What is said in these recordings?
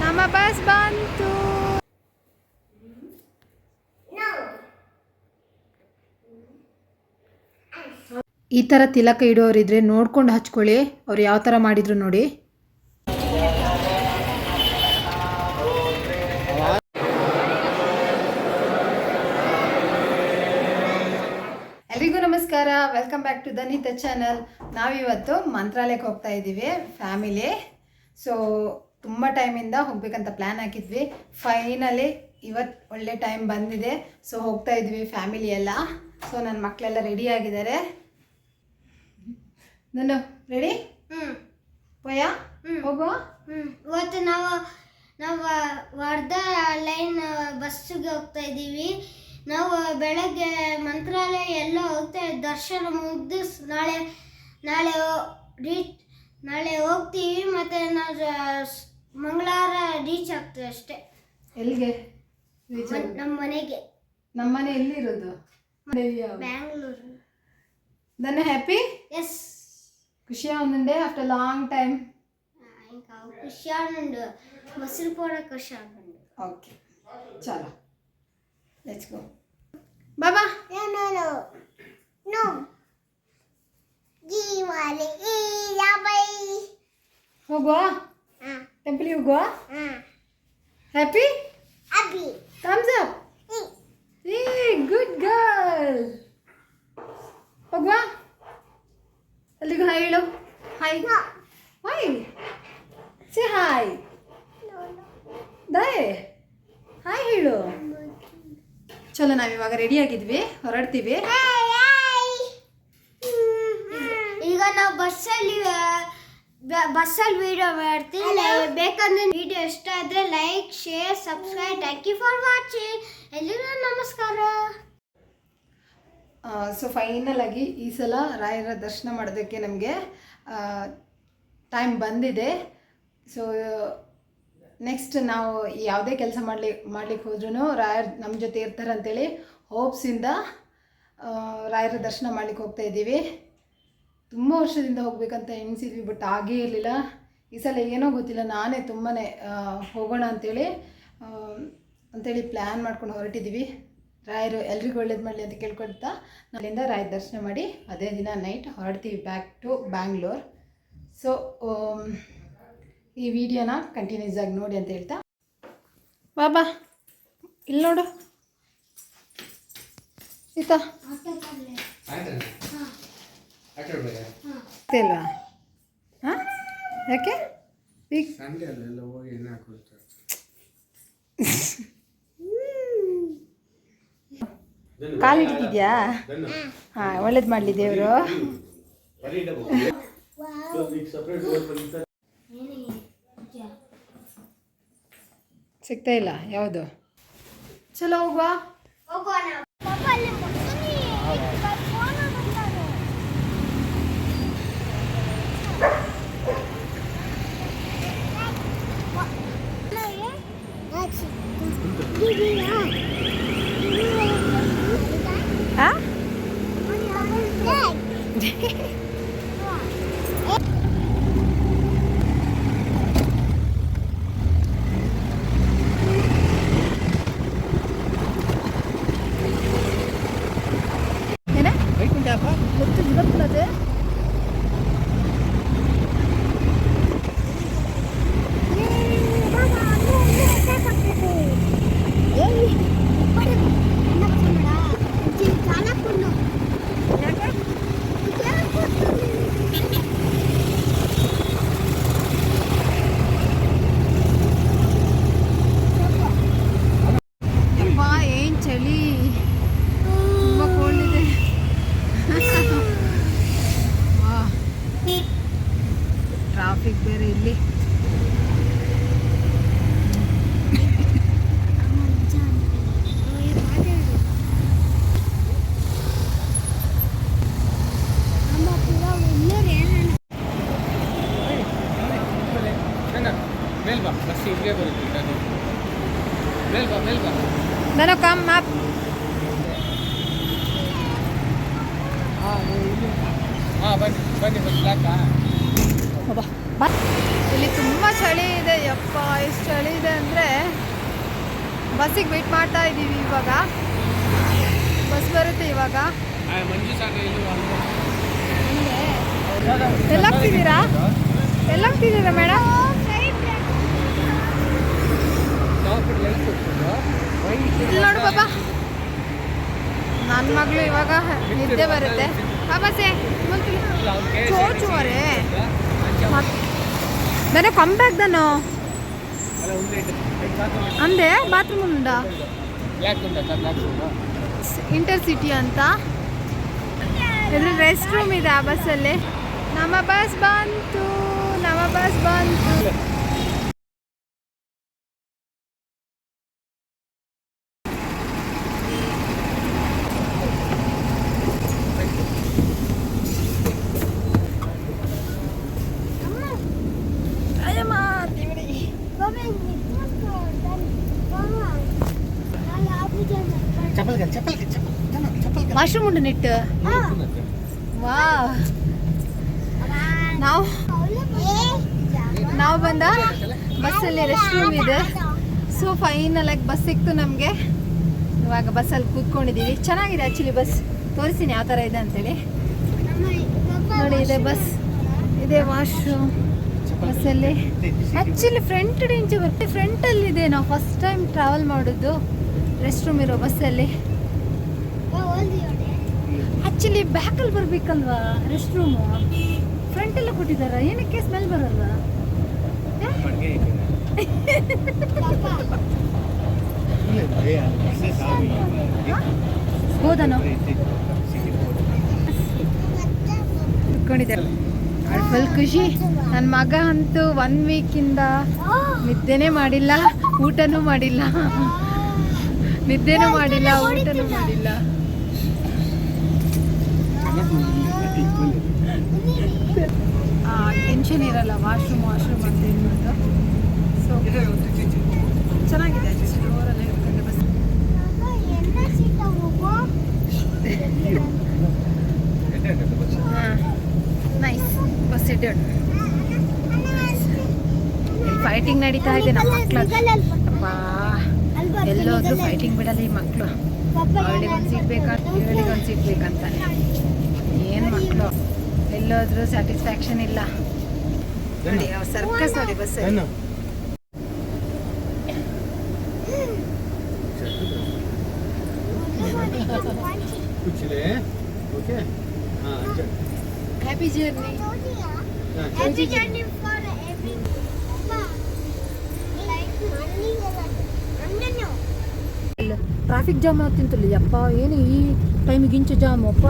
ಅಮ್ಮ ಬಸ್ ಬಂತು. ಈ ಥರ ತಿಲಕ ಇಡೋರಿದ್ರೆ ನೋಡ್ಕೊಂಡು ಹಚ್ಕೊಳ್ಳಿ, ಅವ್ರು ಯಾವ ಥರ ಮಾಡಿದ್ರು ನೋಡಿ. ಎಲ್ರಿಗೂ ನಮಸ್ಕಾರ, ವೆಲ್ಕಮ್ ಬ್ಯಾಕ್ ಟು ದನಿತ ಚಾನಲ್. ನಾವಿವತ್ತು ಮಂತ್ರಾಲಯಕ್ಕೆ ಹೋಗ್ತಾ ಇದ್ದೀವಿ ಫ್ಯಾಮಿಲಿ. ಸೊ ತುಂಬ ಟೈಮಿಂದ ಹೋಗ್ಬೇಕಂತ ಪ್ಲ್ಯಾನ್ ಹಾಕಿದ್ವಿ. ಫೈನಲಿ ಇವತ್ತು ಒಳ್ಳೆ ಟೈಮ್ ಬಂದಿದೆ. ಸೊ ಹೋಗ್ತಾ ಇದ್ವಿ ಫ್ಯಾಮಿಲಿ ಎಲ್ಲ. ಸೊ ನನ್ನ ಮಕ್ಕಳೆಲ್ಲ ರೆಡಿ ಆಗಿದ್ದಾರೆ. ನಾನು ರೆಡಿ ಪೋಯ ಹೋಗುವ. ಇವತ್ತು ನಾವು ವರ್ಧಾ ಲೈನ್ ಬಸ್ಸಿಗೆ ಹೋಗ್ತಾ ಇದ್ದೀವಿ. ನಾವು ಬೆಳಗ್ಗೆ ಮಂತ್ರಾಲಯ ಎಲ್ಲ ಹೋಗ್ತಾ ದರ್ಶನ ಮುಗಿದು ನಾಳೆ ಹೋಗ್ತೀವಿ. ಮತ್ತು ನಾವು ಮಂಗಳವಾರ ರೀಚ್ ಆಗ್ತೀವಿ ಅಷ್ಟೇ. ಎಲ್ಲಿಗೆ? ನಮ್ಮ ಮನೆಗೆ. ನಮ್ಮ ಮನೆ ಎಲ್ಲಿರೋದು? ಬ್ಯಾಂಗ್ಳೂರು. ದನ್ನ ಹ್ಯಾಪಿ? ఎస్. ఖుషిగా ఉందండి ఆఫ్టర్ లాంగ్ టైం. ఇంకా ఖుషిగా ఉండు, మసిల్ కూడా ఖుషిగా ఉండు. ఓకే చలో లెట్స్ గో. బాబా నో జీవాలి యాబై ಹೋಗುವ ಟೆಂಪಲ್ ಹೋಗುವ. Happy thumbs up. ಏ ಗುಡ್ ಗರ್ಲ್. ಹೋಗುವ. ಎಲ್ಲಿಗೂ ಹಾಯ್ ಹೇಳು. ಹಾಯ್ ಹಾಯ್ ಸೇ ಹಾಯ್ ದಯೆ ಹಾಯ್ ಹೇಳು. ಚಲೋ ನಾವಿವಾಗ ರೆಡಿ ಆಗಿದ್ವಿ, ಹೊರಡ್ತೀವಿ. ಈಗ ನಾವು ಬಸ್ಸಲ್ಲಿ ವಿಡಿಯೋ ಮಾಡ್ತೀವಿ. ಬೇಕಂದ್ರೆ ವಿಡಿಯೋ ಇಷ್ಟ ಆದರೆ like, share, subscribe. Thank you for watching. ಎಲ್ಲರಿಗೂ ನಮಸ್ಕಾರ. ಸೊ ಫೈನಲ್ ಆಗಿ ಈ ಸಲ ರಾಯರ ದರ್ಶನ ಮಾಡೋದಕ್ಕೆ ನಮಗೆ ಟೈಮ್ ಬಂದಿದೆ. ಸೊ ನೆಕ್ಸ್ಟ್ ನಾವು ಯಾವುದೇ ಕೆಲಸ ಮಾಡ್ಲಿಕ್ಕೆ ಹೋದ್ರೂ ರಾಯರ್ ನಮ್ಮ ಜೊತೆ ಇರ್ತಾರೆ ಅಂತೇಳಿ ಹೋಪ್ಸಿಂದ ರಾಯರ ದರ್ಶನ ಮಾಡ್ಲಿಕ್ಕೆ ಹೋಗ್ತಾ ಇದ್ದೀವಿ. ತುಂಬ ವರ್ಷದಿಂದ ಹೋಗ್ಬೇಕಂತ ಎಣಿಸಿದ್ವಿ, ಬಟ್ ಆಗೇ ಇರಲಿಲ್ಲ. ಈ ಸಲ ಏನೋ ಗೊತ್ತಿಲ್ಲ, ನಾನೇ ತುಂಬಾ ಹೋಗೋಣ ಅಂತೇಳಿ ಪ್ಲ್ಯಾನ್ ಮಾಡ್ಕೊಂಡು ಹೊರಟಿದ್ದೀವಿ. ರಾಯರು ಎಲ್ರಿಗೂ ಒಳ್ಳೇದು ಮಾಡಲಿ ಅಂತ ಕೇಳ್ಕೊಳ್ತಾ ಅಲ್ಲಿಂದ ರಾಯರ ದರ್ಶನ ಮಾಡಿ ಅದೇ ದಿನ ನೈಟ್ ಹೊರಡ್ತೀವಿ ಬ್ಯಾಕ್ ಟು ಬ್ಯಾಂಗ್ಳೂರ್. ಸೊ ಈ ವಿಡಿಯೋನ ಕಂಟಿನ್ಯೂಸ್ ಆಗಿ ನೋಡಿ ಅಂತ ಹೇಳ್ತಾ ಬಾಬಾ ಇಲ್ಲಿ ನೋಡು ಸೀತಾ ಅಲ್ವಾ? ಹಾಂ ಯಾಕೆ ಈಗ ಕಾಲು ಹಿಡಿತಿದ್ಯಾ? ಹಾಂ ಒಳ್ಳೇದು ಮಾಡಲಿ ದೇವರು. ಸಿಗ್ತಾ ಇಲ್ಲ ಯಾವುದು? ಚಲೋ ಹೋಗುವ. ಟ್ರಾಫಿಕ್ ಬೇರೆ ಇಲ್ಲಿ. ನಾನು ಕಮ್ ಮ್ಯಾಪ್. ಬನ್ನಿ ಬನ್ನಿ ಬ್ಲಾಕ್ ಬಾ ಬಾ. ಇಲ್ಲಿ ತುಂಬ ಚಳಿ ಇದೆ ಯಪ್ಪ, ಎಷ್ಟು ಚಳಿ ಇದೆ ಅಂದರೆ ಬಸ್ಸಿಗೆ ವೆಯ್ಟ್ ಮಾಡ್ತಾ ಇದ್ದೀವಿ. ಇವಾಗ ಬಸ್ ಬರುತ್ತೆ ಇವಾಗ. ಎಲ್ಲೋಗ್ತಿದ್ದೀರಾ ಮೇಡಮ್? ಇಲ್ಲಿ ನೋಡು ಬಾಬಾ, ನನ್ನ ಮಗಳು ಇವಾಗ ನಿದ್ದೆ ಬರುತ್ತೆ. ಬಾಬಾಸೆ ಚೋಚುವರೆ దాన్ని కంబ్యాక్ దాను అందే బాత్రూమ్ ఉందా ಇಂಟರ್ ಸಿಟಿ ಅಂತ ಇದ್ರ ರೆಸ್ಟ್ ರೂಮ್ ಇದೆ ಆ ಬಸ್ಸಲ್ಲಿ. ನಮ್ಮ ಬಸ್ ಬಂತು. ವಾಶ್ರೂಮ್ ಉಂಟು ನಿಟ್ಟು. ವಾ, ನಾವು ಬಂದ ಬಸ್ಸಲ್ಲಿ ರೆಸ್ಟ್ ರೂಮ್ ಇದೆ. ಸೊ ಫೈನಲ್ ಆಗಿ ಬಸ್ ಸಿಕ್ತು ನಮಗೆ. ಇವಾಗ ಬಸ್ಸಲ್ಲಿ ಕೂತ್ಕೊಂಡಿದ್ದೀವಿ. ಚೆನ್ನಾಗಿದೆ ಆ್ಯಕ್ಚುಲಿ ಬಸ್. ತೋರಿಸ್ತೀನಿ ಯಾವ ಥರ ಇದೆ ಅಂತೇಳಿ. ನೋಡಿ, ಇದೆ ಬಸ್, ಇದೆ ವಾಶ್ರೂಮ್ ಬಸ್ಸಲ್ಲಿ. ಆ್ಯಕ್ಚುಲಿ ಫ್ರಂಟ್ ಡೆಂಚ್ ಬರುತ್ತೆ, ಫ್ರಂಟಲ್ಲಿದೆ. ನಾವು ಫಸ್ಟ್ ಟೈಮ್ ಟ್ರಾವೆಲ್ ಮಾಡೋದು ರೆಸ್ಟ್ ರೂಮ್ ಇರೋ ಬಸ್ಸಲ್ಲಿ. ಆ್ಯಕ್ಚುಲಿ ಬ್ಯಾಕಲ್ಲಿ ಬರಬೇಕಲ್ವಾ ರೆಸ್ಟ್ ರೂಮು? ಫ್ರಂಟೆಲ್ಲ ಕೊಟ್ಟಿದ್ದಾರ, ಏನಕ್ಕೆ ಸ್ಮೆಲ್ ಬರಲ್ಲ? ಹೋದನು ಇಟ್ಕೊಂಡಿದ್ದಾರೆ. ಫುಲ್ ಖುಷಿ. ನನ್ನ ಮಗ ಅಂತೂ 1 ವೀಕಿಂದ ನಿದ್ದೆನೇ ಮಾಡಿಲ್ಲ, ಊಟನೂ ಮಾಡಿಲ್ಲ. ಊಟನೂ ಮಾಡಿಲ್ಲ. ಟೆನ್ಷನ್ ಇರಲ್ಲ ವಾಶ್ರೂಮ್ ಅಂತ ಏನ್ಬಿಟ್ಟು. ಸೊ ಚೆನ್ನಾಗಿದೆ. ಓವರಲ್ಲಿ ಹೇಳ್ಕೊಂಡೆ ಬಸ್. ನೈಸ್ ಬಸ್ ಇದೆ. ಫೈಟಿಂಗ್ ನಡೀತಾ ಇದೆ ನಮ್ಮ ಮಕ್ಕಳು. ಎಲ್ಲೋದ್ರೂ ಫೈಟಿಂಗ್ ಬಿಡಲ್ಲ ಈ ಮಕ್ಕಳು. ಅವಳಿಗೆ ಒಂದು ಸೀಟ್ ಇವಳಿಗೆ ಒಂದು ಸೀಟ್ ಬೇಕಂತಾನೆ. ಏನು ಮಕ್ಕಳು, ಎಲ್ಲೋದ್ರೂ ಸ್ಯಾಟಿಸ್ಫ್ಯಾಕ್ಷನ್ ಇಲ್ಲ. ನೋಡಿ ಸರ್ಕಸ್ ನೋಡಿ bus. Happy journey. Traffic jam ಆಗ್ತಿಂತಲ್ಲ ಯಪ್ಪ. ಏನು ಈ ಟೈಮಿಗೆ ಇಂಚು ಜಾಮ್ ಅಪ್ಪ.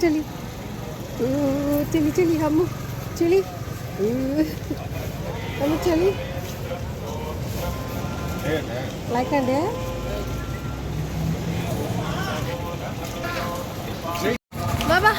चली चली चली हम चली हम चली like ada baba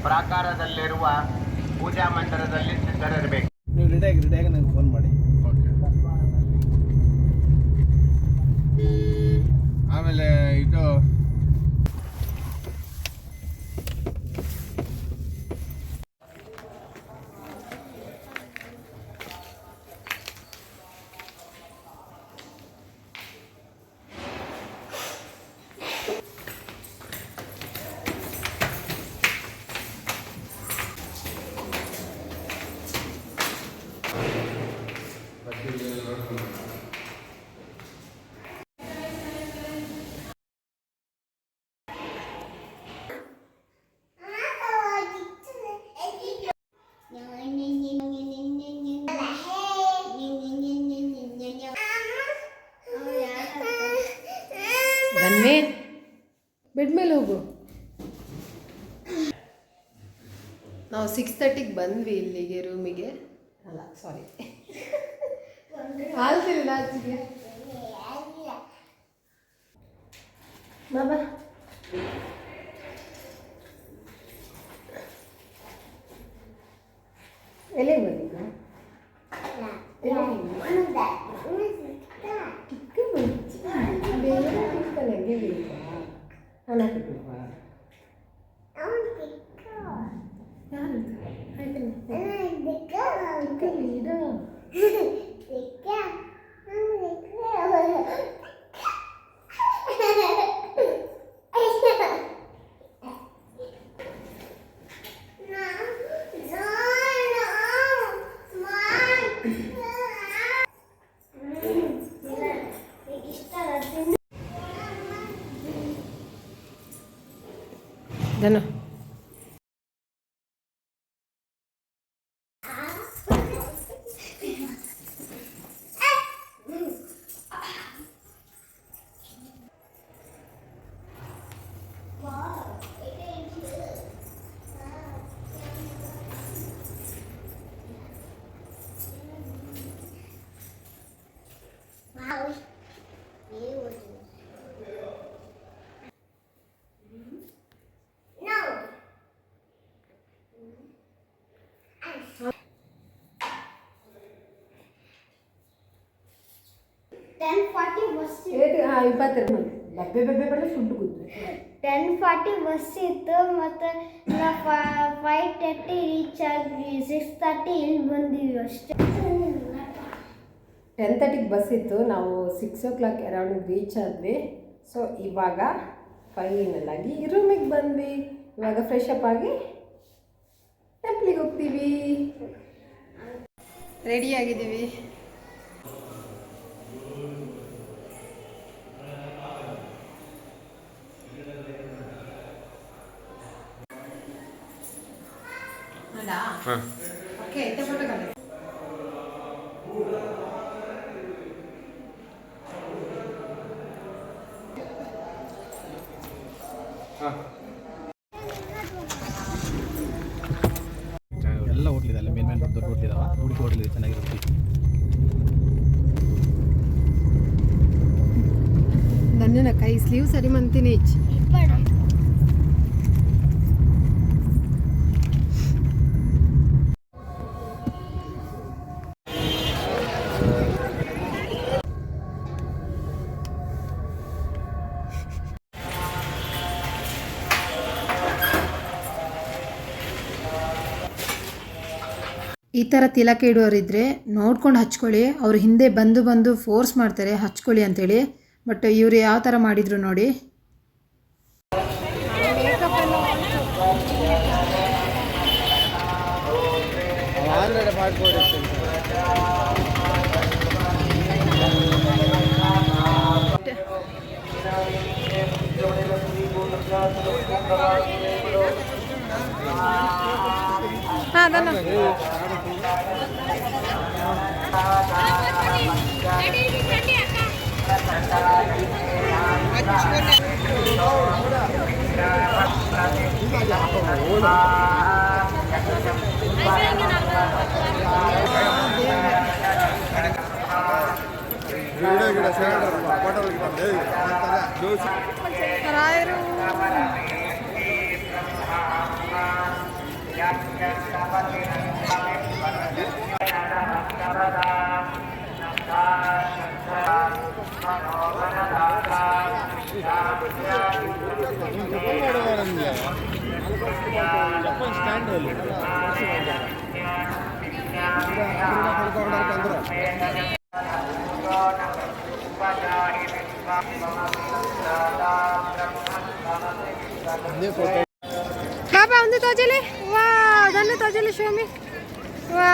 ಪ್ರಾಕಾರದಲ್ಲಿರುವ ಪೂಜಾ ಮಂದಿರದಲ್ಲಿ ಸಿದ್ಧರಿರಬೇಕು. ನೀವು ರೆಡಿಯಾಗಿ ನನಗೆ ಫೋನ್ ಮಾಡಿ. ಆಮೇಲೆ ಇದು ಬನ್ನಿ ಬೆಡ್ ಮೇಲೆ ಹೋಗು. ನಾವು 6:30ಗೆ ಬಂದ್ವಿ ಇಲ್ಲಿಗೆ ರೂಮಿಗೆ. ಅಲ್ಲ ಸಾರಿ ಆಲ್ತಿಲ್ಲ ಆಚೆಗೆ ಬಾಬಾ. ಎಲ್ಲಿ ಬಂದಿದ್ದ ಧನು ಬಸ್ ಇತ್ತು ಮತ್ತು 5:30 ರೀಚ್ ಆಗಿ 6:30 ಇಲ್ಲಿ ಬಂದೀವಿ ಅಷ್ಟೇ. 10:30ಗೆ ಬಸ್ ಇತ್ತು, ನಾವು 6 o'clock ಅರೌಂಡ್ ರೀಚ್ ಆದ್ವಿ. ಸೊ ಇವಾಗ ಫೈನಲ್ ಆಗಿ ರೂಮಿಗೆ ಬಂದ್ವಿ. ಇವಾಗ ಫ್ರೆಶ್ ಅಪ್ ಆಗಿ ಟೆಂಪ್ಲಿಗೆ ಹೋಗ್ತೀವಿ. ರೆಡಿ ಆಗಿದ್ದೀವಿ. ಓಕೆ ಫೋಟೋ ಎಲ್ಲ ಹೋಟ್ಲಿದೆ, ಅಲ್ಲ ಮೇನ್ ದೊಡ್ಡ ಹೋಟ್ಲಿದಾವ. ಹುಡುಕಿ ಹೋಟ್ಲಿದೆ, ಚೆನ್ನಾಗಿರುತ್ತೆ. ನನ್ನ ಕೈ ಸ್ಲೀವ್ ಸರಿ ಮಂತೀನಿ ಈ ಥರ ತಿಲಕ ಇಡೋರಿದ್ರೆ ನೋಡ್ಕೊಂಡು ಹಚ್ಕೊಳ್ಳಿ. ಅವ್ರು ಹಿಂದೆ ಬಂದು ಫೋರ್ಸ್ ಮಾಡ್ತಾರೆ ಹಚ್ಕೊಳ್ಳಿ ಅಂತೇಳಿ. ಬಟ್ ಇವರು ಯಾವ ಥರ ಮಾಡಿದ್ರು ನೋಡಿ. ಹಾಂ ಅದನ್ನು ರಾಯರು ಬಾಬಾ ಒಂದು ತೋಜಲಿ ವಾ ಅದನ್ನು ತೋಜಲಿ ಶೋಮಿ ವಾ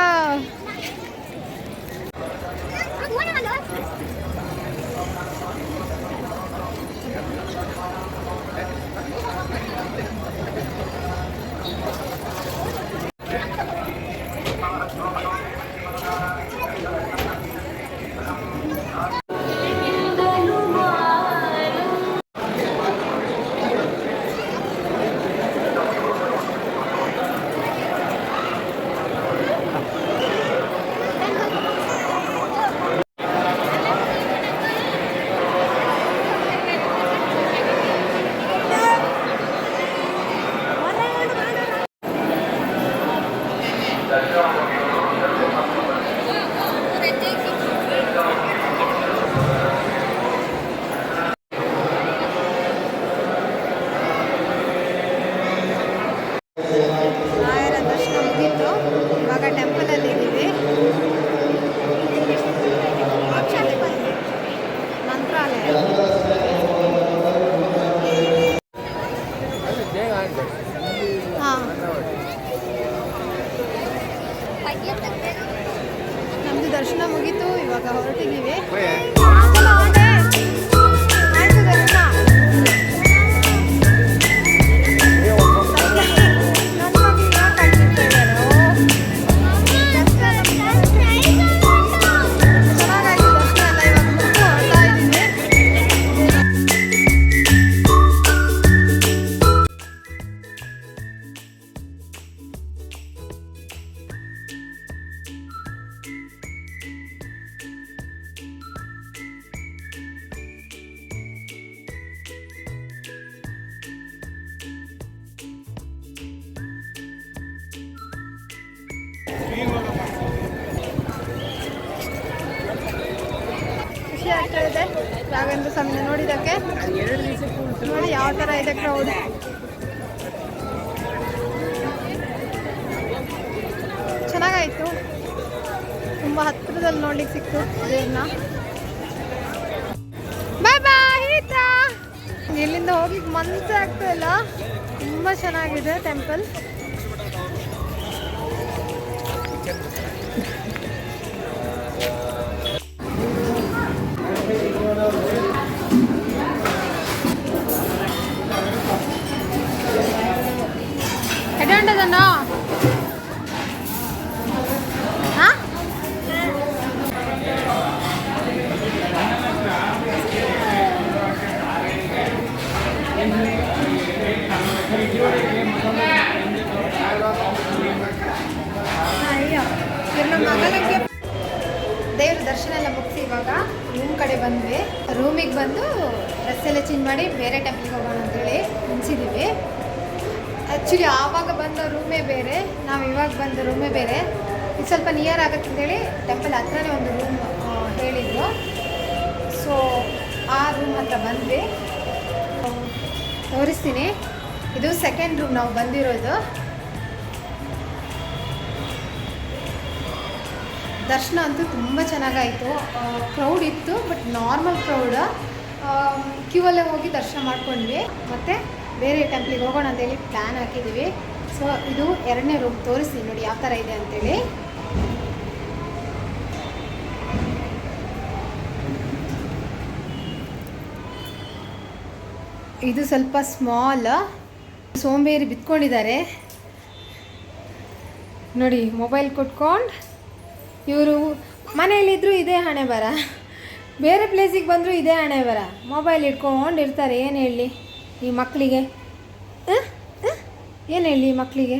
ರಾಯರ ದರ್ಶನ ಮುಗಿತು. ಇವಾಗ ಟೆಂಪಲಲ್ಲಿ ಇದ್ದೀವಿ. ಮಂತ್ರಾಲಯ ಹಾಂ ನಮ್ಮದು ದರ್ಶನ ಮುಗೀತು. ಇವಾಗ ಹೊರಟಿದ್ದೀವಿ. ಚಲೋ, ಆಯ್ತು ದರ್ಶನ. ಖುಷಿ ಆಗ್ತಾ ಇದೆ ರಾಘವೇಂದ್ರ ಸ್ವಾಮಿನ ನೋಡಿದ್ದಕ್ಕೆ. ನೋಡಿ ಯಾವ ಥರ ಇದೆ ಕ್ರೌಡ್. ಚೆನ್ನಾಗಾಯಿತು. ತುಂಬ ಹತ್ತಿರದಲ್ಲಿ ನೋಡ್ಲಿಕ್ಕೆ ಸಿಕ್ತು ದೇವ್ರನ್ನ. ಬಾಯ್ ಬಾಯ್ ಹೀತಾ. ಇಲ್ಲಿಂದ ಹೋಗ್ಲಿಕ್ಕೆ ಮನಸ್ಸೇ ಆಗ್ತಾ ಇಲ್ಲ. ತುಂಬ ಚೆನ್ನಾಗಿದೆ ಟೆಂಪಲ್. ಎಡಂಡದನ್ನ ದೇವ್ರ ದರ್ಶನ ಎಲ್ಲ ಮುಗಿಸಿ ಇವಾಗ ರೂಮ್ ಕಡೆ ಬಂದ್ವಿ. ರೂಮಿಗೆ ಬಂದು ಡ್ರೆಸ್ ಎಲ್ಲ ಚೇಂಜ್ ಮಾಡಿ ಬೇರೆ ಟೆಂಪಲ್ಗೆ ಹೋಗೋಣ ಅಂತೇಳಿ ನಿಲ್ಸಿದ್ದೀವಿ. ಆ್ಯಕ್ಚುಲಿ ಆವಾಗ ಬಂದ ರೂಮೇ ಬೇರೆ, ನಾವು ಇವಾಗ ಬಂದ ರೂಮೇ ಬೇರೆ. ಇದು ಸ್ವಲ್ಪ ನಿಯರ್ ಆಗುತ್ತೆ ಅಂತೇಳಿ ಟೆಂಪಲ್ ಹತ್ರನೇ ಒಂದು ರೂಮ್ ಹೇಳಿದರು. ಸೊ ಆ ರೂಮ್ ಹತ್ರ ಬಂದ್ವಿ. ತೋರಿಸ್ತೀನಿ. ಇದು ಸೆಕೆಂಡ್ ರೂಮ್ ನಾವು ಬಂದಿರೋದು. ದರ್ಶನ ಅಂತೂ ತುಂಬ ಚೆನ್ನಾಗಾಯಿತು. ಕ್ರೌಡ್ ಇತ್ತು, ಬಟ್ ನಾರ್ಮಲ್ ಕ್ರೌಡ್. ಕ್ಯೂವಲ್ಲೇ ಹೋಗಿ ದರ್ಶನ ಮಾಡ್ಕೊಂಡ್ವಿ. ಮತ್ತು ಬೇರೆ ಟೆಂಪ್ಲಿಗೆ ಹೋಗೋಣ ಅಂತೇಳಿ ಪ್ಲ್ಯಾನ್ ಹಾಕಿದ್ದೀವಿ. ಸೊ ಇದು ಎರಡನೇ ರೂಮ್. ತೋರಿಸ್ತೀನಿ ನೋಡಿ ಯಾವ ಥರ ಇದೆ ಅಂತೇಳಿ. ಇದು ಸ್ವಲ್ಪ ಸ್ಮಾಲ್. ಸೋಂಬೇರಿ ಬಿತ್ಕೊಂಡಿದ್ದಾರೆ ನೋಡಿ. ಮೊಬೈಲ್ ಕೊಟ್ಕೊಂಡು ಇವರು ಮನೆಯಲ್ಲಿದ್ದರೂ ಇದೇ ಹಣೆ ಬರ, ಬೇರೆ ಪ್ಲೇಸಿಗೆ ಬಂದರೂ ಇದೇ ಹಣೆ ಬರ. ಮೊಬೈಲ್ ಇಟ್ಕೊಂಡು ಇರ್ತಾರೆ. ಏನು ಹೇಳಿ ಈ ಮಕ್ಕಳಿಗೆ? ಏನು ಹೇಳಿ ಮಕ್ಕಳಿಗೆ?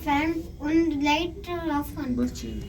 ಫ್ಯಾನ್ ಒಂದು ಲೈಟ್ ಆಫ್ ಮಾಡ್ಬಿಡ್ತೀನಿ.